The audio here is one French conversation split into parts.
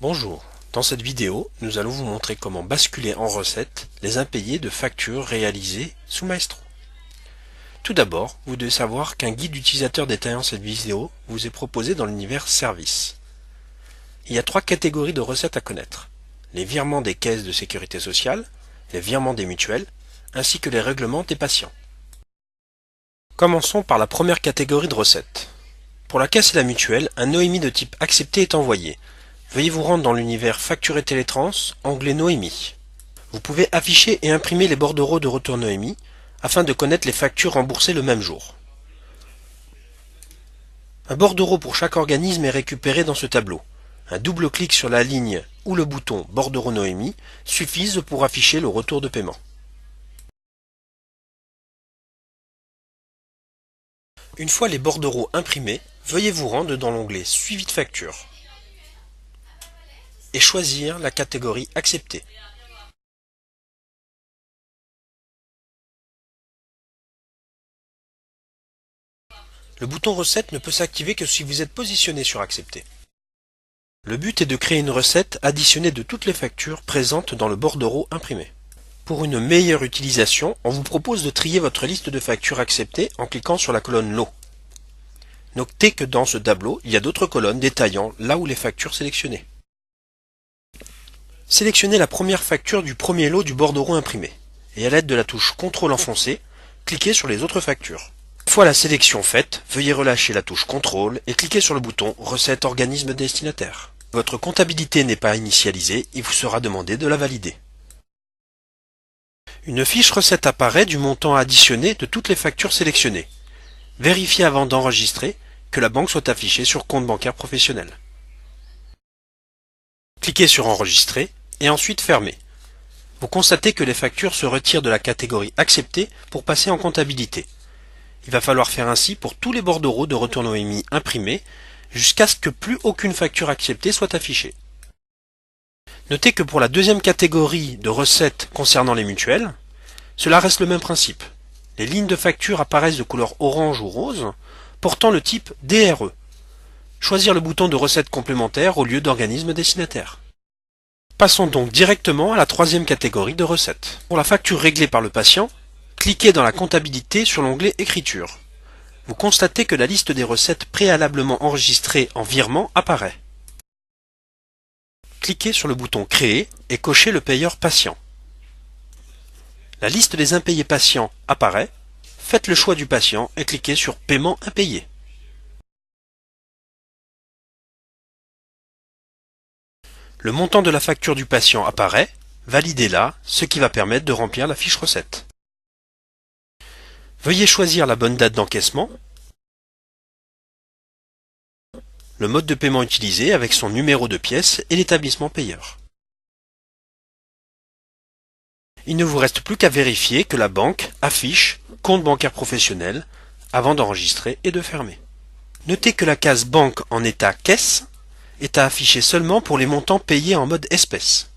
Bonjour, dans cette vidéo, nous allons vous montrer comment basculer en recette les impayés de factures réalisées sous Maestro. Tout d'abord, vous devez savoir qu'un guide utilisateur détaillant cette vidéo vous est proposé dans l'univers Service. Il y a 3 catégories de recettes à connaître: les virements des caisses de sécurité sociale, les virements des mutuelles, ainsi que les règlements des patients. Commençons par la première catégorie de recettes. Pour la caisse et la mutuelle, un Noémie de type accepté est envoyé. Veuillez vous rendre dans l'univers Facture et Télétrans, onglet Noémie. Vous pouvez afficher et imprimer les bordereaux de retour Noémie afin de connaître les factures remboursées le même jour. Un bordereau pour chaque organisme est récupéré dans ce tableau. Un double clic sur la ligne ou le bouton Bordereau Noémie suffisent pour afficher le retour de paiement. Une fois les bordereaux imprimés, veuillez vous rendre dans l'onglet Suivi de facture et choisir la catégorie Accepter. Le bouton Recette ne peut s'activer que si vous êtes positionné sur Accepter. Le but est de créer une recette additionnée de toutes les factures présentes dans le bordereau imprimé. Pour une meilleure utilisation, on vous propose de trier votre liste de factures acceptées en cliquant sur la colonne Lot. Notez que dans ce tableau, il y a d'autres colonnes détaillant là où les factures sélectionnées. Sélectionnez la première facture du premier lot du bordereau imprimé et à l'aide de la touche CTRL enfoncée, cliquez sur les autres factures. Une fois la sélection faite, veuillez relâcher la touche CTRL et cliquez sur le bouton Recette organisme destinataire. Si votre comptabilité n'est pas initialisée, il vous sera demandé de la valider. Une fiche recette apparaît du montant additionné de toutes les factures sélectionnées. Vérifiez avant d'enregistrer que la banque soit affichée sur compte bancaire professionnel. Cliquez sur Enregistrer et ensuite Fermer. Vous constatez que les factures se retirent de la catégorie Acceptée pour passer en comptabilité. Il va falloir faire ainsi pour tous les bordereaux de retour Noémie imprimés jusqu'à ce que plus aucune facture acceptée soit affichée. Notez que pour la deuxième catégorie de recettes concernant les mutuelles, cela reste le même principe. Les lignes de facture apparaissent de couleur orange ou rose, portant le type DRE. Choisir le bouton de recette complémentaire au lieu d'organisme destinataire. Passons donc directement à la troisième catégorie de recettes. Pour la facture réglée par le patient, cliquez dans la comptabilité sur l'onglet Écriture. Vous constatez que la liste des recettes préalablement enregistrées en virement apparaît. Cliquez sur le bouton Créer et cochez le payeur patient. La liste des impayés patients apparaît. Faites le choix du patient et cliquez sur Paiement impayé. Le montant de la facture du patient apparaît. Validez-la, ce qui va permettre de remplir la fiche recette. Veuillez choisir la bonne date d'encaissement, le mode de paiement utilisé avec son numéro de pièce et l'établissement payeur. Il ne vous reste plus qu'à vérifier que la banque affiche compte bancaire professionnel avant d'enregistrer et de fermer. Notez que la case banque en état caisse est à afficher seulement pour les montants payés en mode espèce.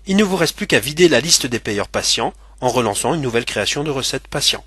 Il ne vous reste plus qu'à vider la liste des payeurs patients en relançant une nouvelle création de recette patient.